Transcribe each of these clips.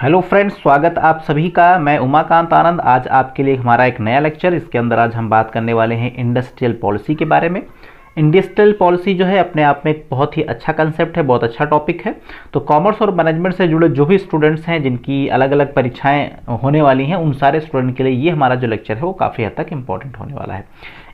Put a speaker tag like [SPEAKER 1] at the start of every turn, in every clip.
[SPEAKER 1] Hello friends, स्वागत आप सभी का। मैं उमाकांत आनंद आज आपके लिए हमारा एक नया लेक्चर। इसके अंदर आज हम बात करने वाले हैं इंडस्ट्रियल पॉलिसी के बारे में। इंडस्ट्रियल पॉलिसी जो है अपने आप में एक बहुत ही अच्छा कंसेप्ट है, बहुत अच्छा टॉपिक है। तो कॉमर्स और मैनेजमेंट से जुड़े जो भी स्टूडेंट्स हैं जिनकी अलग अलग परीक्षाएं होने वाली हैं, उन सारे स्टूडेंट के लिए ये हमारा जो लेक्चर है वो काफ़ी हद तक इंपॉर्टेंट होने वाला है।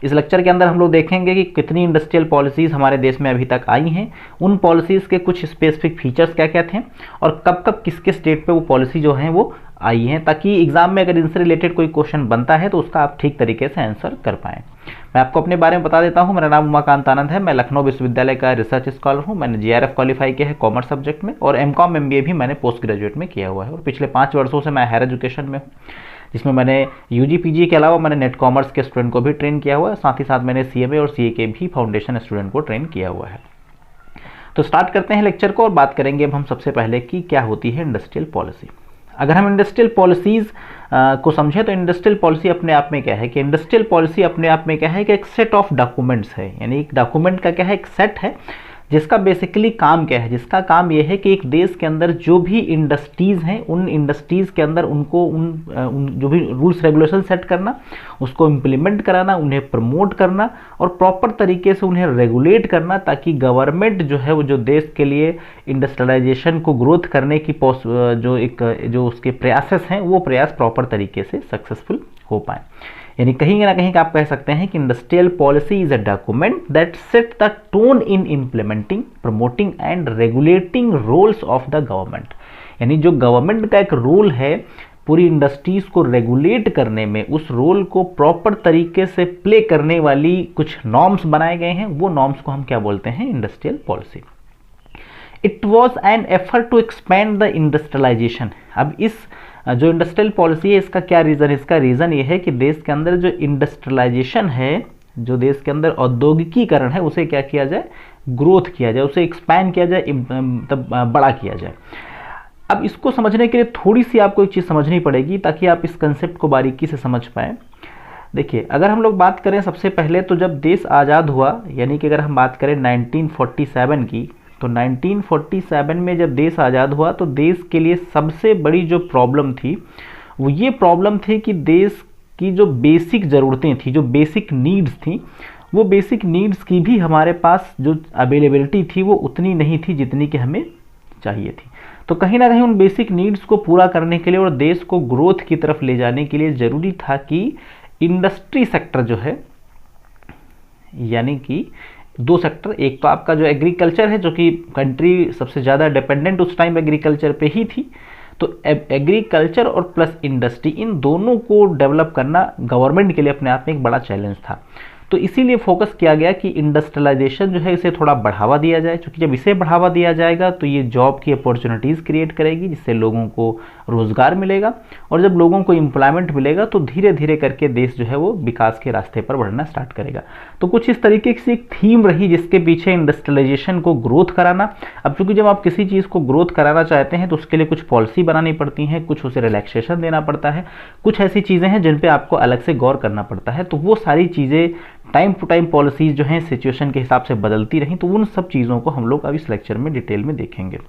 [SPEAKER 1] इस लेक्चर के अंदर हम लोग देखेंगे कि कितनी इंडस्ट्रियल पॉलिसीज़ हमारे देश में अभी तक आई हैं, उन पॉलिसीज़ के कुछ स्पेसिफिक फीचर्स क्या क्या थे और कब कब किसके स्टेट पे वो पॉलिसी जो है वो आई हैं, ताकि एग्जाम में अगर इनसे रिलेटेड कोई क्वेश्चन बनता है तो उसका आप ठीक तरीके से आंसर कर पाएँ। मैं आपको अपने बारे में बता देता हूं। मेरा नाम उमाकांत आनंद है। मैं लखनऊ विश्वविद्यालय का रिसर्च स्कॉलर हूं। मैंने जीआरएफ क्वालिफाई किया है कॉमर्स सब्जेक्ट में और एमकॉम एमबीए भी मैंने पोस्ट ग्रेजुएट में किया हुआ है। और पिछले 5 वर्षों से मैं हायर एजुकेशन में हूँ, जिसमें मैंने यूजी पीजी के अलावा मैंने नेट कॉमर्स के स्टूडेंट को भी ट्रेन किया हुआ है। साथ ही साथ मैंने सीएमए और सीए के भी फाउंडेशन स्टूडेंट को ट्रेन किया हुआ है। तो स्टार्ट करते हैं लेक्चर को और बात करेंगे अब हम सबसे पहले कि क्या होती है इंडस्ट्रियल पॉलिसी। अगर हम इंडस्ट्रियल पॉलिसीज़ को समझें तो इंडस्ट्रियल पॉलिसी अपने आप में क्या है कि इंडस्ट्रियल पॉलिसी अपने आप में क्या है कि एक सेट ऑफ डॉक्यूमेंट्स है। यानी एक डॉक्यूमेंट का क्या है, एक सेट है जिसका बेसिकली काम क्या है, जिसका काम यह है कि एक देश के अंदर जो भी इंडस्ट्रीज़ हैं उन इंडस्ट्रीज़ के अंदर उनको उन जो भी रूल्स रेगुलेशन सेट करना, उसको इम्प्लीमेंट कराना, उन्हें प्रमोट करना और प्रॉपर तरीके से उन्हें रेगुलेट करना, ताकि गवर्नमेंट जो है वो जो देश के लिए इंडस्ट्रियलाइजेशन को ग्रोथ करने की जो उसके प्रयासेस हैं वो प्रयास प्रॉपर तरीके से सक्सेसफुल हो पाए। यानी कहीं ना कहीं आप कह सकते हैं कि industrial policy is a document that set the tone in implementing, promoting and regulating roles of the government. यानी जो गवर्नमेंट का एक रोल है पूरी इंडस्ट्रीज को रेगुलेट करने में, उस रोल को प्रॉपर तरीके से प्ले करने वाली कुछ नॉर्म्स बनाए गए हैं, वो नॉर्म्स को हम क्या बोलते हैं, industrial policy. It was an effort to expand the industrialisation. अब इस जो इंडस्ट्रियल पॉलिसी है इसका क्या रीज़न है? इसका रीज़न ये है कि देश के अंदर जो इंडस्ट्रियलाइजेशन है, जो देश के अंदर औद्योगिकीकरण है, उसे क्या किया जाए, ग्रोथ किया जाए, उसे एक्सपैंड किया जाए, मतलब बड़ा किया जाए। अब इसको समझने के लिए थोड़ी सी आपको एक चीज़ समझनी पड़ेगी ताकि आप इस कंसेप्ट को बारीकी से समझ पाएँ। देखिए, अगर हम लोग बात करें सबसे पहले तो जब देश आज़ाद हुआ, यानी कि अगर हम बात करें 1947 की, तो 1947 में जब देश आज़ाद हुआ तो देश के लिए सबसे बड़ी जो प्रॉब्लम थी वो ये प्रॉब्लम थी कि देश की जो बेसिक ज़रूरतें थी, जो बेसिक नीड्स थी, वो बेसिक नीड्स की भी हमारे पास जो अवेलेबिलिटी थी वो उतनी नहीं थी जितनी कि हमें चाहिए थी। तो कहीं ना कहीं उन बेसिक नीड्स को पूरा करने के लिए और देश को ग्रोथ की तरफ ले जाने के लिए ज़रूरी था कि इंडस्ट्री सेक्टर जो है, यानी कि 2 सेक्टर, एक तो आपका जो एग्रीकल्चर है, जो कि कंट्री सबसे ज़्यादा डिपेंडेंट उस टाइम एग्रीकल्चर पे ही थी, तो एग्रीकल्चर और प्लस इंडस्ट्री, इन दोनों को डेवलप करना गवर्नमेंट के लिए अपने आप में एक बड़ा चैलेंज था। तो इसीलिए फोकस किया गया कि इंडस्ट्रियलाइजेशन जो है इसे थोड़ा बढ़ावा दिया जाए, क्योंकि जब इसे बढ़ावा दिया जाएगा तो ये जॉब की अपॉर्चुनिटीज़ क्रिएट करेगी, जिससे लोगों को रोज़गार मिलेगा और जब लोगों को एम्प्लॉयमेंट मिलेगा तो धीरे धीरे करके देश जो है वो विकास के रास्ते पर बढ़ना स्टार्ट करेगा। तो कुछ इस तरीके से एक थीम रही जिसके पीछे इंडस्ट्रियलाइजेशन को ग्रोथ कराना। अब चूंकि जब आप किसी चीज़ को ग्रोथ कराना चाहते हैं तो उसके लिए कुछ पॉलिसी बनानी पड़ती हैं, कुछ उसे रिलैक्सेशन देना पड़ता है, कुछ ऐसी चीज़ें हैं जिन पर आपको अलग से गौर करना पड़ता है। तो वो सारी चीज़ें टाइम टू टाइम पॉलिसीज़ जो हैं सिचुएशन के हिसाब से बदलती रहीं, तो उन सब चीज़ों को हम लोग अब इस लेक्चर में डिटेल में देखेंगे।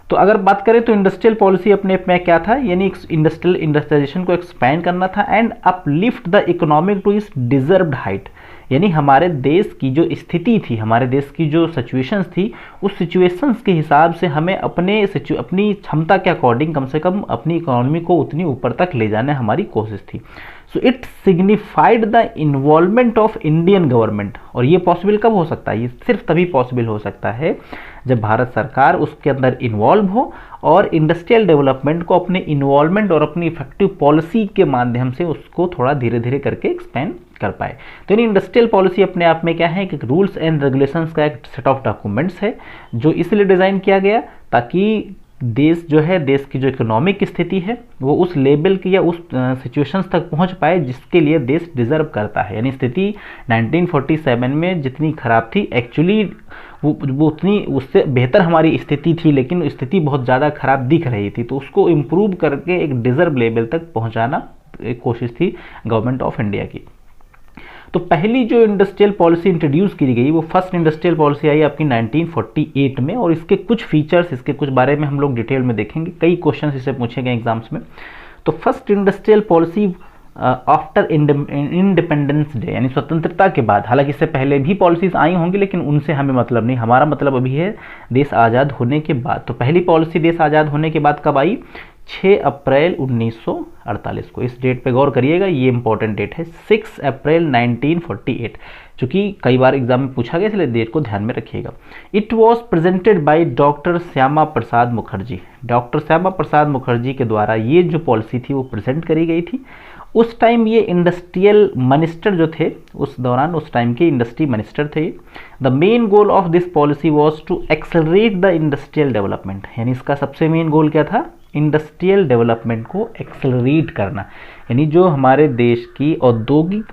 [SPEAKER 1] तो अगर बात करें तो इंडस्ट्रियल पॉलिसी अपने आप में क्या था, यानी इंडस्ट्रियलाइजेशन को एक्सपैंड करना था and uplift the economic to its deserved height. यानी हमारे देश की जो स्थिति थी, हमारे देश की जो सिचुएशंस थी, उस सिचुएशंस के हिसाब से हमें अपनी क्षमता के अकॉर्डिंग कम से कम अपनी इकोनॉमी को उतनी ऊपर तक ले जाने हमारी कोशिश थी। So it signified the involvement of Indian government. और ये पॉसिबल कब हो सकता है? ये सिर्फ तभी पॉसिबल हो सकता है जब भारत सरकार उसके अंदर इन्वॉल्व हो और इंडस्ट्रियल डेवलपमेंट को अपने इन्वॉल्वमेंट और अपनी इफेक्टिव पॉलिसी के माध्यम से उसको थोड़ा धीरे धीरे करके एक्सपेंड कर पाए। तो यानी इंडस्ट्रियल पॉलिसी अपने आप में क्या है कि रूल्स एंड रेगुलेशंस का एक सेट ऑफ डॉक्यूमेंट्स है जो इसलिए डिज़ाइन किया गया ताकि देश जो है, देश की जो इकोनॉमिक स्थिति है वो उस लेवल की या उस सिचुएशंस तक पहुंच पाए जिसके लिए देश डिज़र्व करता है। यानी स्थिति 1947 में जितनी खराब थी, एक्चुअली वो उतनी उससे बेहतर हमारी स्थिति थी, लेकिन स्थिति बहुत ज़्यादा खराब दिख रही थी, तो उसको इम्प्रूव करके एक डिज़र्व लेवल तक पहुँचाना एक कोशिश थी गवर्नमेंट ऑफ इंडिया की। तो पहली जो इंडस्ट्रियल पॉलिसी इंट्रोड्यूस की गई वो फर्स्ट इंडस्ट्रियल पॉलिसी आई आपकी 1948 में, और इसके कुछ फीचर्स, इसके कुछ बारे में हम लोग डिटेल में देखेंगे। कई क्वेश्चन इससे पूछे गए एग्जाम्स में। तो first industrial policy after independence day, यानी स्वतंत्रता के बाद। हालांकि इससे पहले भी पॉलिसीज आई होंगी लेकिन उनसे हमें मतलब नहीं, हमारा मतलब अभी है देश आज़ाद होने के बाद। तो पहली पॉलिसी देश आज़ाद होने के बाद कब आई? 6 अप्रैल 1948 को। इस डेट पे गौर करिएगा, ये इंपॉर्टेंट डेट है, 6 अप्रैल 1948, चूँकि कई बार एग्जाम में पूछा गया इसलिए डेट को ध्यान में रखिएगा। It was presented by doctor Shyama Prasad Mukherjee. Doctor Shyama Prasad Mukherjee के द्वारा ये जो पॉलिसी थी वो प्रेजेंट करी गई थी। उस टाइम ये इंडस्ट्रियल मिनिस्टर जो थे उस दौरान, उस टाइम के इंडस्ट्री मिनिस्टर थे। The main goal of this policy was to accelerate the industrial development, यानी इसका सबसे मेन गोल क्या था? इंडस्ट्रियल डेवलपमेंट को एक्सेलरेट करना, यानी जो हमारे देश की औद्योगिक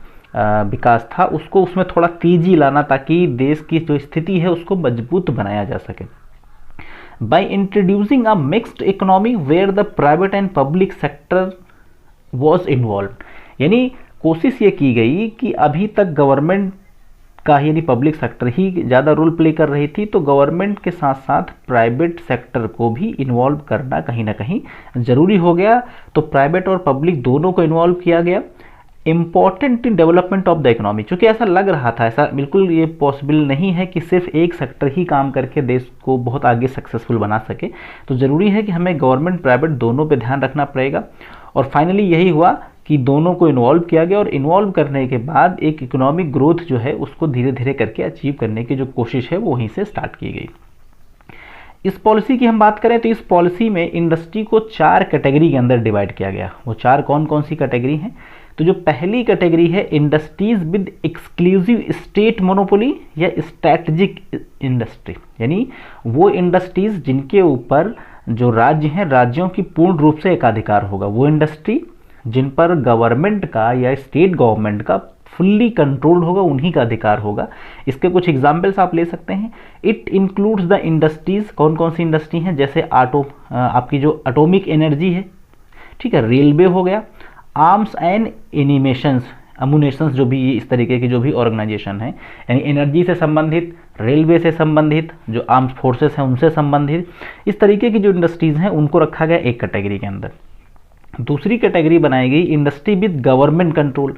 [SPEAKER 1] विकास था उसको उसमें थोड़ा तेजी लाना, ताकि देश की जो स्थिति है उसको मजबूत बनाया जा सके। By introducing a mixed economy where the private and public sector was involve, यानी कोशिश ये की गई कि अभी तक गवर्नमेंट का यानी पब्लिक सेक्टर ही ज़्यादा रोल प्ले कर रही थी, तो गवर्नमेंट के साथ साथ प्राइवेट सेक्टर को भी इन्वॉल्व करना कहीं ना कहीं ज़रूरी हो गया। तो प्राइवेट और पब्लिक दोनों को इन्वॉल्व किया गया। Important in development of the economy, चूँकि ऐसा लग रहा था, ऐसा बिल्कुल ये पॉसिबल नहीं है कि सिर्फ एक सेक्टर ही काम करके देश को बहुत आगे सक्सेसफुल बना सके, तो ज़रूरी है कि हमें गवर्नमेंट प्राइवेट दोनों पे ध्यान रखना पड़ेगा। और फाइनली यही हुआ कि दोनों को इन्वॉल्व किया गया, और इन्वॉल्व करने के बाद एक इकोनॉमिक ग्रोथ जो है उसको धीरे धीरे करके अचीव करने की जो कोशिश है वो वहीं से स्टार्ट की गई। इस पॉलिसी की हम बात करें तो इस पॉलिसी में इंडस्ट्री को 4 कैटेगरी के अंदर डिवाइड किया गया। वो 4 कौन कौन सी कैटेगरी हैं? तो जो पहली कैटेगरी है industries with exclusive state monopoly या स्ट्रैटेजिक इंडस्ट्री, यानी वो इंडस्ट्रीज जिनके ऊपर जो राज्य हैं राज्यों की पूर्ण रूप से एकाधिकार होगा, वो इंडस्ट्री जिन पर गवर्नमेंट का या स्टेट गवर्नमेंट का फुल्ली कंट्रोल होगा, उन्हीं का अधिकार होगा। इसके कुछ एग्जाम्पल्स आप ले सकते हैं। इट इंक्लूड्स द इंडस्ट्रीज, कौन कौन सी इंडस्ट्री हैं? जैसे आपकी जो एटॉमिक एनर्जी है, ठीक है, रेलवे हो गया, आर्म्स एंड एमुनेशंस, जो भी इस तरीके की जो भी ऑर्गेनाइजेशन है, यानी एनर्जी से संबंधित, रेलवे से संबंधित, जो आर्म्स फोर्सेस हैं उनसे संबंधित, इस तरीके की जो इंडस्ट्रीज हैं उनको रखा गया एक कैटेगरी के अंदर। दूसरी कैटेगरी बनाई गई इंडस्ट्री विद गवर्नमेंट कंट्रोल,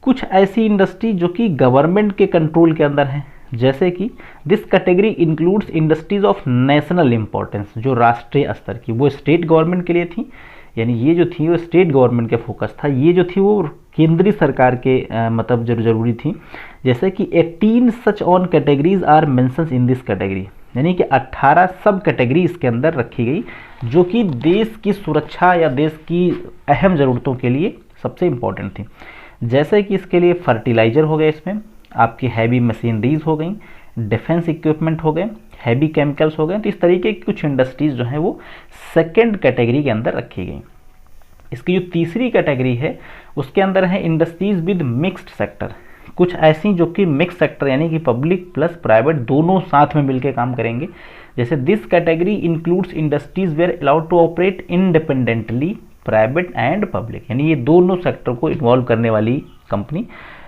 [SPEAKER 1] कुछ ऐसी इंडस्ट्री जो कि गवर्नमेंट के कंट्रोल के अंदर है, जैसे कि this category includes industries of national importance, जो राष्ट्रीय स्तर की, वो स्टेट गवर्नमेंट के लिए थी, यानी ये जो थी वो स्टेट गवर्नमेंट के फोकस था, ये जो थी वो केंद्रीय सरकार के मतलब जरूरी थी। जैसे कि 18 such on categories are mentions in this category, यानी कि 18 सब कैटेगरी इसके अंदर रखी गई जो कि देश की सुरक्षा या देश की अहम ज़रूरतों के लिए सबसे इम्पोर्टेंट थी। जैसे कि इसके लिए फर्टिलाइज़र हो गए, इसमें आपकी हैवी मशीनरीज हो गई, डिफेंस इक्विपमेंट हो गए, हैवी केमिकल्स हो गए। तो इस तरीके की कुछ इंडस्ट्रीज़ जो हैं वो सेकंड कैटेगरी के अंदर रखी गई। इसकी जो तीसरी कैटेगरी है उसके अंदर है इंडस्ट्रीज़ विद मिक्स्ड सेक्टर, कुछ ऐसी जो कि मिक्स सेक्टर यानी कि पब्लिक प्लस प्राइवेट दोनों साथ में मिलकर काम करेंगे। जैसे this category includes industries were allowed to operate independently private and public, यानी ये दोनों सेक्टर को इन्वॉल्व करने वाली कंपनी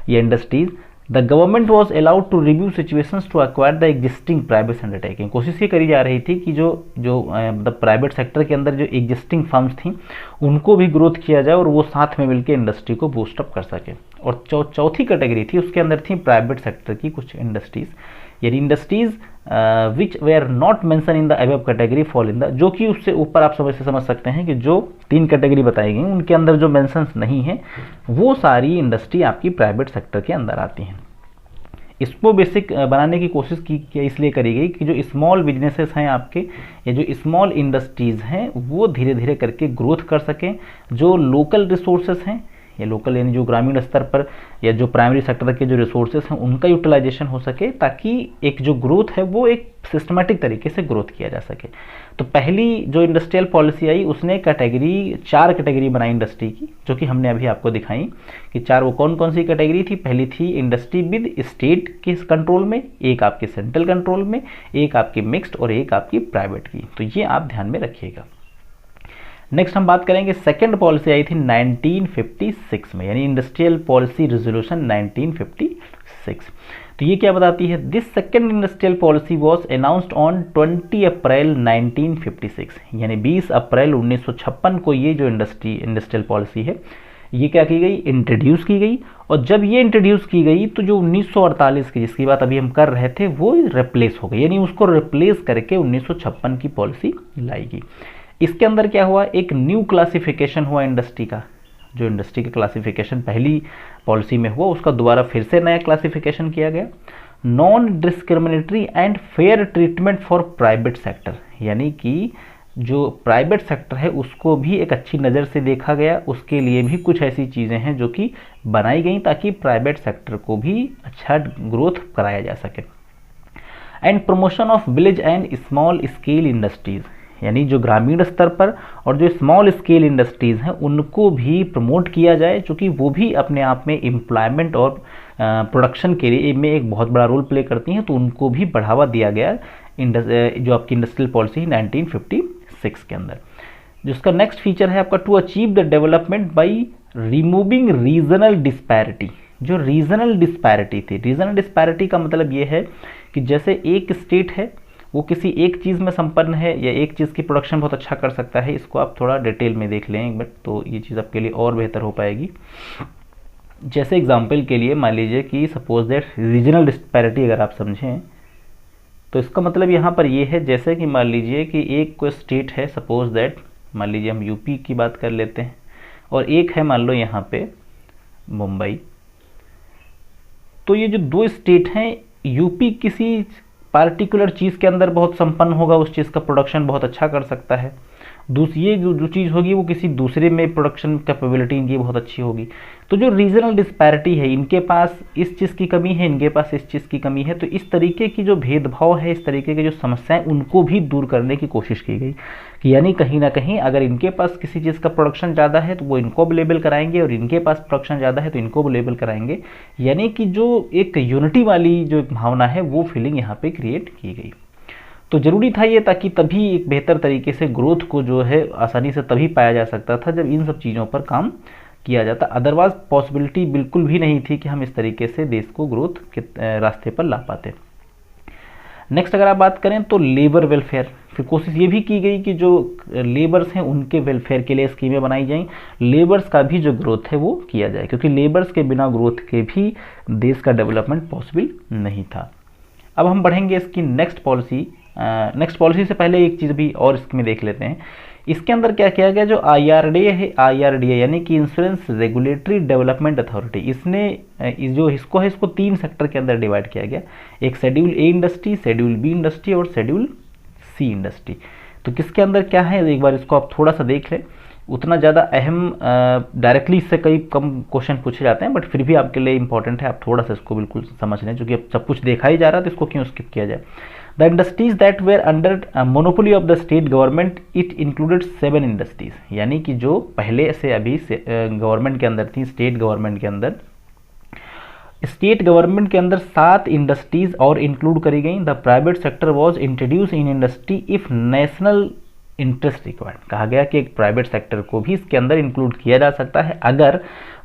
[SPEAKER 1] या industries. The government was allowed to review situations to acquire the existing private undertaking, कोशिश ये करी जा रही थी कि जो मतलब प्राइवेट सेक्टर के अंदर जो एग्जिस्टिंग फर्म्स थी उनको भी ग्रोथ किया जाए और वो साथ में मिलकर इंडस्ट्री को बूस्टअप कर सके। और चौथी कैटेगरी थी, उसके अंदर थी प्राइवेट सेक्टर की कुछ इंडस्ट्रीज, यानी industries which were not mention in the above category fall in the, जो कि उससे ऊपर आप समझ सकते हैं कि जो 3 कैटेगरी बताई गई उनके अंदर जो मेंशंस नहीं है वो सारी इंडस्ट्री आपकी प्राइवेट सेक्टर के अंदर आती हैं। इसको बेसिक बनाने की कोशिश की इसलिए करी गई कि जो स्मॉल बिजनेसेस हैं आपके या जो स्मॉल इंडस्ट्रीज़ हैं वो धीरे धीरे करके ग्रोथ कर सकें, जो लोकल रिसोर्सेस हैं या लोकल यानी जो ग्रामीण स्तर पर या जो प्राइमरी सेक्टर के जो रिसोर्सेस हैं उनका यूटिलाइजेशन हो सके, ताकि एक जो ग्रोथ है वो एक सिस्टमेटिक तरीके से ग्रोथ किया जा सके। तो पहली जो इंडस्ट्रियल पॉलिसी आई उसने 4 कैटेगरी बनाई इंडस्ट्री की, जो कि हमने अभी आपको दिखाई कि 4 वो कौन कौन सी कैटेगरी थी। पहली थी इंडस्ट्री विद स्टेट के कंट्रोल में, एक आपके सेंट्रल कंट्रोल में, एक आपकी मिक्स्ड और एक आपकी प्राइवेट की। तो ये आप ध्यान में रखिएगा। नेक्स्ट हम बात करेंगे सेकंड पॉलिसी आई थी 1956 में, यानी इंडस्ट्रियल पॉलिसी रेजोल्यूशन 1956। तो ये क्या बताती है? This second industrial policy was announced on 20 अप्रैल 1956, यानी 20 अप्रैल 1956 को ये जो इंडस्ट्रियल पॉलिसी है ये क्या की गई? इंट्रोड्यूस की गई। और जब ये इंट्रोड्यूस की गई तो जो 1948 की जिसकी बात अभी हम कर रहे थे वो रिप्लेस हो गई, यानी उसको रिप्लेस करके 1956 की पॉलिसी लाई गई। इसके अंदर क्या हुआ? एक न्यू क्लासिफिकेशन हुआ इंडस्ट्री का। जो इंडस्ट्री का क्लासिफिकेशन पहली पॉलिसी में हुआ उसका दोबारा फिर से नया क्लासिफिकेशन किया गया। Non discriminatory and fair treatment for private sector, यानी कि जो प्राइवेट सेक्टर है उसको भी एक अच्छी नज़र से देखा गया, उसके लिए भी कुछ ऐसी चीज़ें हैं जो कि बनाई गई ताकि प्राइवेट सेक्टर को भी अच्छा ग्रोथ कराया जा सके। And promotion of village and small scale industries, यानी जो ग्रामीण स्तर पर और जो स्मॉल स्केल इंडस्ट्रीज़ हैं उनको भी प्रमोट किया जाए, क्योंकि वो भी अपने आप में एम्प्लॉयमेंट और प्रोडक्शन के लिए में एक बहुत बड़ा रोल प्ले करती हैं, तो उनको भी बढ़ावा दिया गया जो आपकी इंडस्ट्रियल पॉलिसी 1956 के अंदर। जिसका नेक्स्ट फीचर है आपका to achieve the development by removing regional disparity. जो रीजनल डिस्पैरिटी थी, रीजनल डिस्पैरिटी का मतलब ये है कि जैसे एक स्टेट है वो किसी एक चीज़ में संपन्न है या एक चीज़ की प्रोडक्शन बहुत अच्छा कर सकता है, इसको आप थोड़ा डिटेल में देख लें एक बार तो ये चीज़ आपके लिए और बेहतर हो पाएगी। जैसे एग्जांपल के लिए मान लीजिए कि सपोज दैट रीजनल डिस्पैरिटी अगर आप समझें तो इसका मतलब यहाँ पर ये है, जैसे कि मान लीजिए कि एक कोई स्टेट है, सपोज दैट मान लीजिए हम यूपी की बात कर लेते हैं, और एक है मान लो यहाँ पे मुंबई। तो ये जो दो स्टेट हैं, यूपी किसी पार्टिकुलर चीज़ के अंदर बहुत संपन्न होगा, उस चीज़ का प्रोडक्शन बहुत अच्छा कर सकता है। दूसरी जो चीज़ होगी वो किसी दूसरे में प्रोडक्शन कैपेबिलिटी इनकी बहुत अच्छी होगी। तो जो रीजनल डिस्पैरिटी है, इनके पास इस चीज़ की कमी है, इनके पास इस चीज़ की कमी है, तो इस तरीके की जो भेदभाव है, इस तरीके की जो समस्याएं, उनको भी दूर करने की कोशिश की गई कि यानी कहीं ना कहीं अगर इनके पास किसी चीज़ का प्रोडक्शन ज़्यादा है तो वो इनको अवेलेबल कराएंगे, और इनके पास प्रोडक्शन ज़्यादा है तो इनको अवेलेबल कराएंगे, यानी कि जो एक यूनिटी वाली जो भावना है वो फीलिंग यहाँ पे क्रिएट की गई। तो ज़रूरी था ये, ताकि तभी एक बेहतर तरीके से ग्रोथ को जो है आसानी से तभी पाया जा सकता था जब इन सब चीज़ों पर काम किया जाता। अदरवाइज पॉसिबिलिटी बिल्कुल भी नहीं थी कि हम इस तरीके से देश को ग्रोथ के रास्ते पर ला पाते। नेक्स्ट अगर आप बात करें तो लेबर वेलफेयर, फिर कोशिश ये भी की गई कि जो लेबर्स हैं उनके वेलफेयर के लिए स्कीमें बनाई जाएं, लेबर्स का भी जो ग्रोथ है वो किया जाए, क्योंकि लेबर्स के बिना ग्रोथ के भी देश का डेवलपमेंट पॉसिबल नहीं था। अब हम बढ़ेंगे इसकी नेक्स्ट पॉलिसी से पहले एक चीज़ भी और इसमें देख लेते हैं। इसके अंदर क्या किया गया, जो IRDA है, IRDA यानी कि इंश्योरेंस रेगुलेटरी डेवलपमेंट अथॉरिटी, इसने जो इसको है इसको 3 सेक्टर के अंदर डिवाइड किया गया। एक schedule A industry, schedule B industry और शेड्यूल C इंडस्ट्री। तो किसके अंदर क्या है एक बार इसको आप थोड़ा सा देख लें। उतना ज़्यादा अहम डायरेक्टली इससे कई कम क्वेश्चन पूछे जाते हैं, बट फिर भी आपके लिए इंपॉर्टेंट है, आप थोड़ा सा इसको बिल्कुल समझ लें, क्योंकि अब सब कुछ देखा ही जा रहा है तो इसको क्यों स्किप किया जाए। The industries that were under monopoly of the state government, it included 7 industries, यानी कि जो पहले से अभी गवर्नमेंट के अंदर थी, स्टेट गवर्नमेंट के अंदर 7 इंडस्ट्रीज और इंक्लूड करी गई। The private sector was introduce in industry if national interest required, कहा गया कि एक प्राइवेट सेक्टर को भी इसके अंदर इंक्लूड किया जा सकता है अगर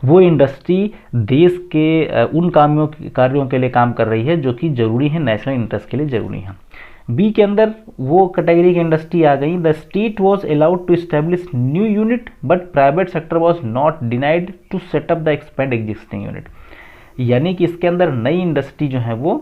[SPEAKER 1] वो इंडस्ट्री देश के उन कार्यों के लिए काम कर रही है जो कि जरूरी है, नेशनल इंटरेस्ट के लिए जरूरी है। बी के अंदर वो कैटेगरी की इंडस्ट्री आ गई। The state was allowed to establish new unit but private sector was not denied to set up the expand existing unit, यानी कि इसके अंदर नई इंडस्ट्री जो है वो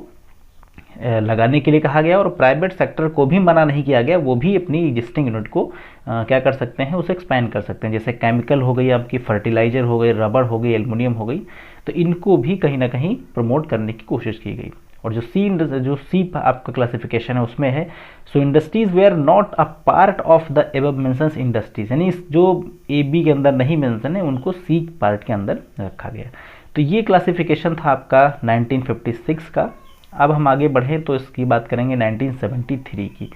[SPEAKER 1] लगाने के लिए कहा गया और प्राइवेट सेक्टर को भी मना नहीं किया गया, वो भी अपनी एग्जिस्टिंग यूनिट को क्या कर सकते हैं, उसे एक्सपैंड कर सकते हैं। जैसे केमिकल हो गई, आपकी फर्टिलाइजर हो गई, रबड़ हो गई, एल्युमिनियम हो गई, तो इनको भी कहीं ना कहीं प्रमोट करने की कोशिश की गई। और जो सी आपका क्लासिफिकेशन है उसमें है, so industries were not a part of the above mentions industries, यानी जो AB के अंदर नहीं मेंशन है उनको C पार्ट के अंदर रखा गया। तो ये क्लासिफिकेशन था आपका 1956 का। अब हम आगे बढ़ें तो इसकी बात करेंगे 1973 की।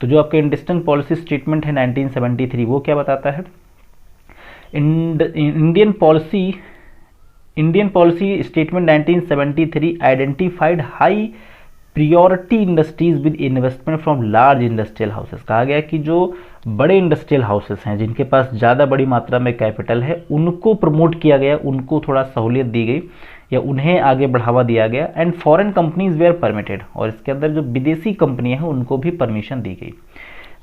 [SPEAKER 1] तो जो आपके इंडस्ट्रियल पॉलिसी स्टेटमेंट है 1973, वो क्या बताता है, Indian policy statement 1973 identified high priority industries with investment from large industrial houses. कहा गया कि जो बड़े इंडस्ट्रियल हाउसेस हैं जिनके पास ज़्यादा बड़ी मात्रा में कैपिटल है उनको प्रमोट किया गया, उनको थोड़ा सहूलियत दी गई या उन्हें आगे बढ़ावा दिया गया। And foreign companies were permitted, और इसके अंदर जो विदेशी कंपनियां हैं उनको भी परमिशन दी गई।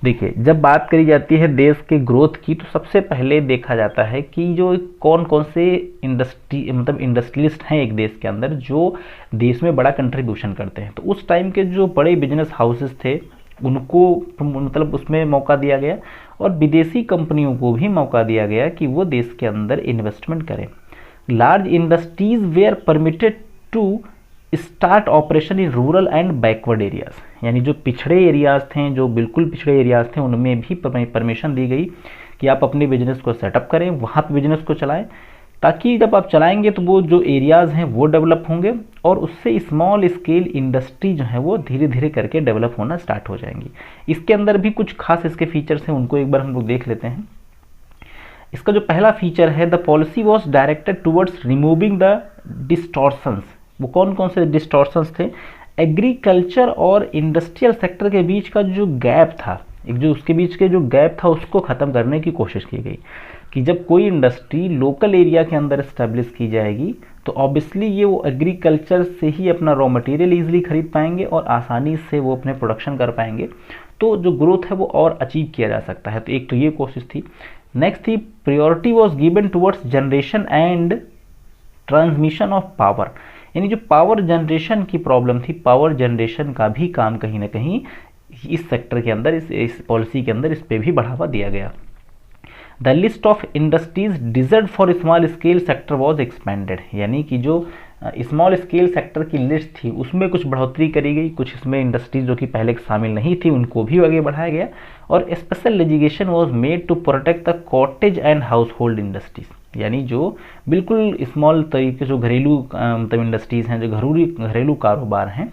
[SPEAKER 1] देखिए, जब बात करी जाती है देश के ग्रोथ की तो सबसे पहले देखा जाता है कि जो कौन कौन से इंडस्ट्रियलिस्ट हैं एक देश के अंदर जो देश में बड़ा कंट्रीब्यूशन करते हैं। तो उस टाइम के जो बड़े बिजनेस हाउसेस थे उनको उसमें मौका दिया गया और विदेशी कंपनियों को भी मौका दिया गया कि वो देश के अंदर इन्वेस्टमेंट करें। Large industries were permitted to start operation in rural and backward areas, यानी जो पिछड़े एरियाज थे, जो बिल्कुल पिछड़े एरियाज थे, उनमें भी परमिशन दी गई कि आप अपने बिजनेस को सेटअप करें, वहाँ पे बिजनेस को चलाएं, ताकि जब आप चलाएंगे तो वो जो एरियाज हैं वो डेवलप होंगे और उससे स्मॉल स्केल इंडस्ट्री जो है वो धीरे धीरे करके डेवलप होना स्टार्ट हो जाएंगी। इसके अंदर भी कुछ खास इसके फीचर्स हैं, उनको एक बार हम लोग देख लेते हैं। इसका जो पहला फीचर है, the policy was directed towards removing the distortions. वो कौन कौन से डिस्टॉर्शंस थे? एग्रीकल्चर और इंडस्ट्रियल सेक्टर के बीच का जो गैप था, एक जो उसके बीच के जो गैप था उसको ख़त्म करने की कोशिश की गई कि जब कोई इंडस्ट्री लोकल एरिया के अंदर इस्टेब्लिश की जाएगी तो ऑब्वियसली ये वो एग्रीकल्चर से ही अपना रॉ मटेरियल ईजिली खरीद पाएंगे और आसानी से वो अपने प्रोडक्शन कर पाएंगे, तो जो ग्रोथ है वो और अचीव किया जा सकता है। तो एक तो ये कोशिश थी। नेक्स्ट थी, priority was given towards generation and transmission of power, यानी जो पावर जनरेशन की प्रॉब्लम थी, पावर जनरेशन का भी काम कहीं ना कहीं इस सेक्टर के अंदर, इस पॉलिसी के अंदर इस पे भी बढ़ावा दिया गया। The list of industries deserve for small scale sector was expanded, यानी कि जो स्मॉल स्केल सेक्टर की लिस्ट थी उसमें कुछ बढ़ोतरी करी गई, कुछ इसमें इंडस्ट्रीज जो कि पहले शामिल नहीं थी उनको भी आगे बढ़ाया गया। और special legislation was made to protect the cottage and household industries, यानी जो बिल्कुल स्मॉल तरीके जो घरेलू इंडस्ट्रीज़ हैं, जो घरेलू कारोबार हैं,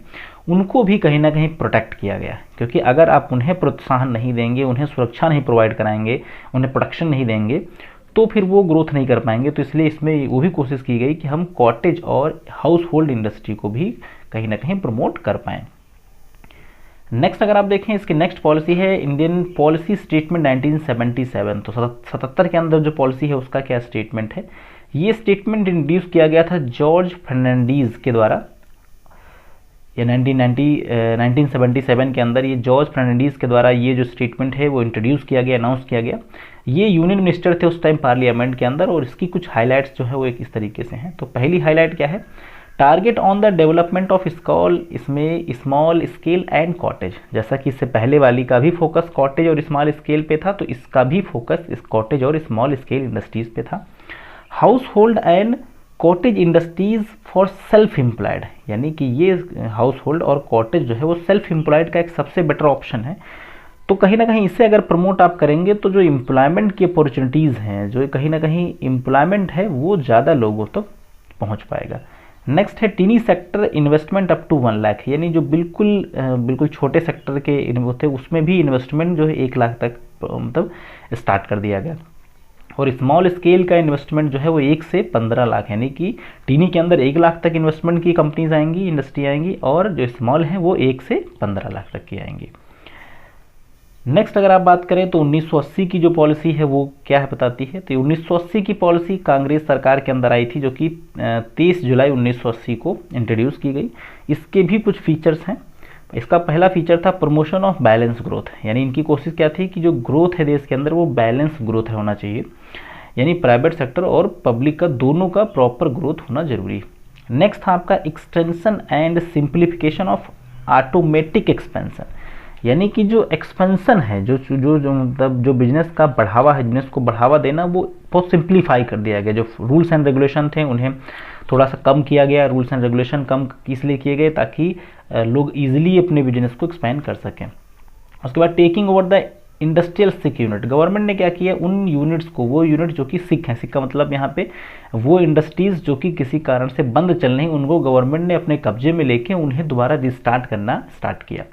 [SPEAKER 1] उनको भी कहीं ना कहीं प्रोटेक्ट किया गया। क्योंकि अगर आप उन्हें प्रोत्साहन नहीं देंगे, उन्हें सुरक्षा नहीं प्रोवाइड कराएंगे, उन्हें प्रोटेक्शन नहीं देंगे, तो फिर वो ग्रोथ नहीं कर पाएंगे। तो इसलिए इसमें वो भी कोशिश की गई कि हम कॉटेज और हाउस होल्ड इंडस्ट्री को भी कहीं ना कहीं प्रमोट कर पाएँ। नेक्स्ट अगर आप देखें, इसकी नेक्स्ट पॉलिसी है इंडियन पॉलिसी स्टेटमेंट 1977। तो 77 के अंदर जो पॉलिसी है उसका क्या स्टेटमेंट है? ये स्टेटमेंट इंट्रोड्यूस किया गया था जॉर्ज फर्नांडीज के द्वारा, या 1977 के अंदर ये जॉर्ज फर्नांडीज के द्वारा ये जो स्टेटमेंट है वो इंट्रोड्यूस किया गया, अनाउंस किया गया। ये यूनियन मिनिस्टर थे उस टाइम पार्लियामेंट के अंदर, और इसकी कुछ हाईलाइट्स जो है वो एक इस तरीके से हैं। तो पहली हाईलाइट क्या है? Target on the development of इसमें स्मॉल स्केल एंड कॉटेज, जैसा कि इससे पहले वाली का भी फोकस कॉटेज और स्मॉल स्केल पे था, तो इसका भी फोकस इस कॉटेज और स्मॉल स्केल इंडस्ट्रीज पे था। House hold and cottage industries for self employed, यानी कि ये हाउस होल्ड और कॉटेज जो है वो सेल्फ एम्प्लॉयड का एक सबसे बेटर ऑप्शन है। तो कहीं ना कहीं इसे अगर प्रमोट आप करेंगे तो जो एम्प्लॉयमेंट की अपॉर्चुनिटीज़ हैं, जो कहीं ना कहीं एम्प्लॉयमेंट है वो ज़्यादा लोगों तक पहुँच पाएगा। नेक्स्ट है tiny sector investment up to 1 lakh, यानी जो बिल्कुल छोटे सेक्टर के होते उसमें भी इन्वेस्टमेंट जो है 1 लाख तक स्टार्ट कर दिया गया। और स्मॉल स्केल का इन्वेस्टमेंट जो है वो 1 से 15 लाख, यानी कि टीनी के अंदर 1 लाख तक इन्वेस्टमेंट की कंपनीज आएंगी, इंडस्ट्री आएंगी, और जो स्मॉल हैं वो 1 से 15 लाख तक की आएंगी। नेक्स्ट अगर आप बात करें तो 1980 की जो पॉलिसी है वो क्या है बताती है? तो 1980 की पॉलिसी कांग्रेस सरकार के अंदर आई थी, जो कि 23 जुलाई 1980 को इंट्रोड्यूस की गई। इसके भी कुछ फीचर्स हैं। इसका पहला फीचर था प्रमोशन ऑफ बैलेंस ग्रोथ, यानी इनकी कोशिश क्या थी कि जो ग्रोथ है देश के अंदर वो बैलेंस ग्रोथ होना चाहिए, यानी प्राइवेट सेक्टर और पब्लिक का दोनों का प्रॉपर ग्रोथ होना जरूरी। नेक्स्ट था आपका extension and simplification of automatic expansion, यानी कि जो एक्सपेंशन है, जो बिजनेस का बढ़ावा है, बिजनेस को बढ़ावा देना, वो बहुत सिंप्लीफाई कर दिया गया। जो रूल्स एंड रेगुलेशन थे उन्हें थोड़ा सा कम किया गया। रूल्स एंड रेगुलेशन कम इसलिए किए गए ताकि लोग इजीली अपने बिजनेस को एक्सपेंड कर सकें। उसके बाद taking over the industrial sick unit, government ने क्या किया, उन यूनिट्स को, वो यूनिट जो कि सिक हैं, सिक का मतलब यहाँ पे वो इंडस्ट्रीज जो कि किसी कारण से बंद चल रही, उनको गवर्नमेंट ने अपने कब्जे में लेके उन्हें दोबारा रिस्टार्ट करना स्टार्ट किया।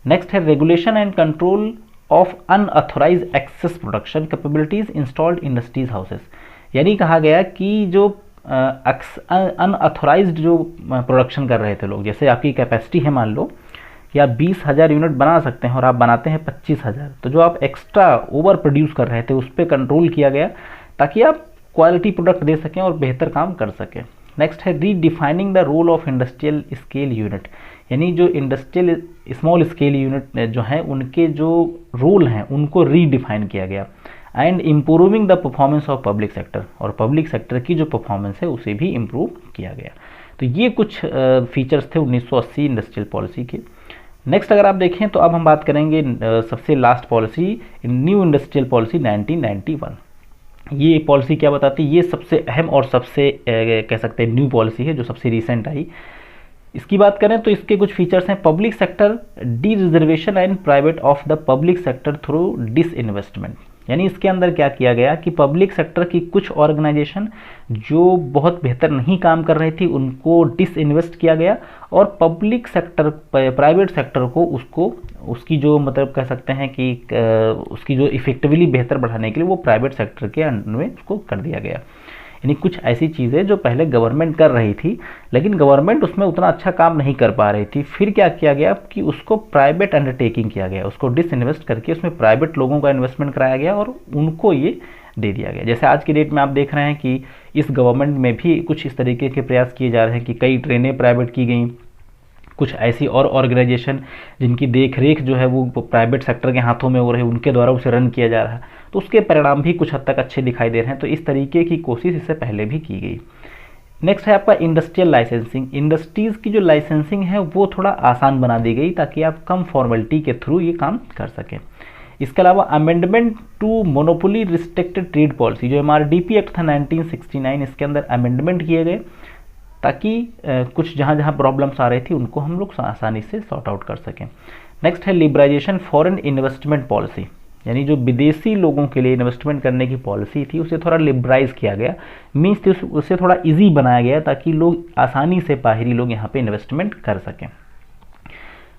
[SPEAKER 1] नेक्स्ट है regulation and control of unauthorise excess production capabilities installed industries houses, यानी कहा गया कि जो अनऑथोराइज्ड जो प्रोडक्शन कर रहे थे लोग, जैसे आपकी कैपेसिटी है मान लो कि आप 20,000 यूनिट बना सकते हैं और आप बनाते हैं 25,000, तो जो आप एक्स्ट्रा ओवर प्रोड्यूस कर रहे थे उस पर कंट्रोल किया गया ताकि आप क्वालिटी प्रोडक्ट दे सकें और बेहतर काम कर सकें। नेक्स्ट है redefining the role of industrial scale unit, यानी जो इंडस्ट्रियल स्मॉल स्केल यूनिट जो हैं उनके जो रोल हैं उनको रीडिफाइन किया गया। And improving the performance of public sector, और पब्लिक सेक्टर की जो परफॉर्मेंस है उसे भी इम्प्रूव किया गया। तो ये कुछ फीचर्स थे 1980 इंडस्ट्रियल पॉलिसी के। नेक्स्ट अगर आप देखें तो अब हम बात करेंगे सबसे last policy, new industrial policy 1991। ये पॉलिसी क्या बताती है? ये सबसे अहम और सबसे कह सकते हैं न्यू पॉलिसी है जो सबसे रिसेंट आई। इसकी बात करें तो इसके कुछ फीचर्स हैं, public sector dereservation and private of the public sector through disinvestment, यानी इसके अंदर क्या किया गया कि पब्लिक सेक्टर की कुछ ऑर्गेनाइजेशन जो बहुत बेहतर नहीं काम कर रही थी उनको डिस इन्वेस्ट किया गया, और पब्लिक सेक्टर प्राइवेट सेक्टर को उसकी जो मतलब कह सकते हैं कि उसकी जो इफेक्टिवली बेहतर बढ़ाने के लिए वो प्राइवेट सेक्टर के अंडर में उसको कर दिया गया। यानी कुछ ऐसी चीज़ें जो पहले गवर्नमेंट कर रही थी लेकिन गवर्नमेंट उसमें उतना अच्छा काम नहीं कर पा रही थी, फिर क्या किया गया कि उसको प्राइवेट अंडरटेकिंग किया गया, उसको डिसइन्वेस्ट करके उसमें प्राइवेट लोगों का इन्वेस्टमेंट कराया गया और उनको ये दे दिया गया। जैसे आज की डेट में आप देख रहे हैं कि इस गवर्नमेंट में भी कुछ इस तरीके के प्रयास किए जा रहे हैं कि कई ट्रेनें प्राइवेट की गई, कुछ ऐसी और ऑर्गेनाइजेशन जिनकी देख रेख जो है वो प्राइवेट सेक्टर के हाथों में हो रही है उनके द्वारा उसे रन किया जा रहा है, तो उसके परिणाम भी कुछ हद तक अच्छे दिखाई दे रहे हैं। तो इस तरीके की कोशिश इससे पहले भी की गई। नेक्स्ट है आपका इंडस्ट्रियल लाइसेंसिंग। इंडस्ट्रीज़ की जो लाइसेंसिंग है वो थोड़ा आसान बना दी गई ताकि आप कम फॉर्मेलिटी के थ्रू ये काम कर सकें। इसके अलावा amendment to monopoly restricted trade policy, जो MRDP एक्ट था 1969, इसके अंदर अमेंडमेंट किए गए ताकि कुछ जहाँ जहाँ प्रॉब्लम्स आ रही थी उनको हम लोग आसानी से सॉर्ट आउट कर सकें। नेक्स्ट है लिबराइजेशन फॉरेन इन्वेस्टमेंट पॉलिसी, यानी जो विदेशी लोगों के लिए इन्वेस्टमेंट करने की पॉलिसी थी उसे थोड़ा लिबराइज किया गया, मीन्स उसे थोड़ा इजी बनाया गया ताकि लोग आसानी से बाहरी लोग यहाँ पे इन्वेस्टमेंट कर सकें।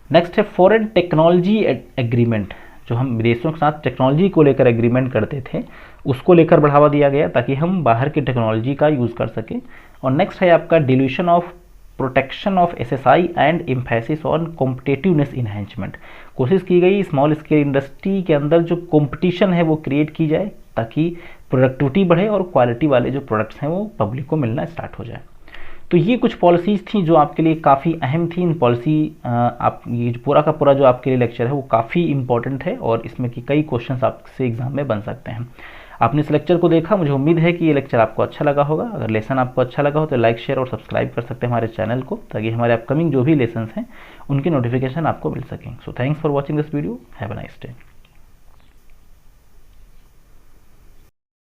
[SPEAKER 1] नेक्स्ट है फॉरेन टेक्नोलॉजी एग्रीमेंट, जो हम विदेशों के साथ टेक्नोलॉजी को लेकर एग्रीमेंट करते थे उसको लेकर बढ़ावा दिया गया ताकि हम बाहर की टेक्नोलॉजी का यूज़ कर सकें। और नेक्स्ट है आपका dilution of protection of SSI and emphasis on competitiveness enhancement, कोशिश की गई स्मॉल स्केल इंडस्ट्री के अंदर जो कंपटीशन है वो क्रिएट की जाए ताकि प्रोडक्टिविटी बढ़े और क्वालिटी वाले जो प्रोडक्ट्स हैं वो पब्लिक को मिलना स्टार्ट हो जाए। तो ये कुछ पॉलिसीज़ थी जो आपके लिए काफ़ी अहम थी। इन पॉलिसी आप ये जो पूरा का पूरा जो आपके लिए लेक्चर है वो काफ़ी इंपॉर्टेंट है और इसमें की कई क्वेश्चंस आपसे एग्जाम में बन सकते हैं। आपने इस लेक्चर को देखा, मुझे उम्मीद है कि ये लेक्चर आपको अच्छा लगा होगा। अगर लेसन आपको अच्छा लगा हो तो लाइक शेयर और सब्सक्राइब कर सकते हैं हमारे चैनल को ताकि हमारे अपकमिंग जो भी लेसन्स हैं उनकी नोटिफिकेशन आपको मिल सकें। So thanks for watching this video, have a nice day.